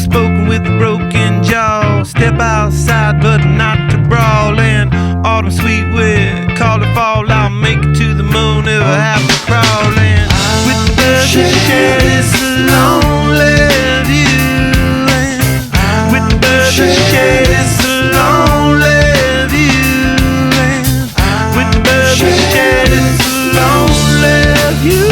soft-spoken with a broken jaw. Step outside but not to brawl. And autumn sweet with call it fall. I'll make it to the moon if I have to crawl. And with the birds that share this lonely view. And with the birds that share this lonely view. And with the birds that share this lonely view.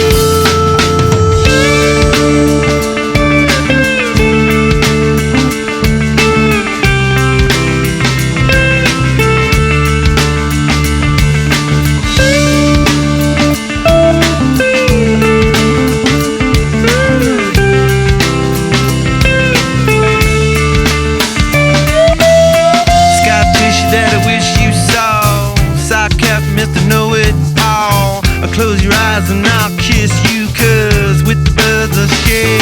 Mr. Know-It-All, close your eyes and I'll kiss you, 'cause with the birds of shade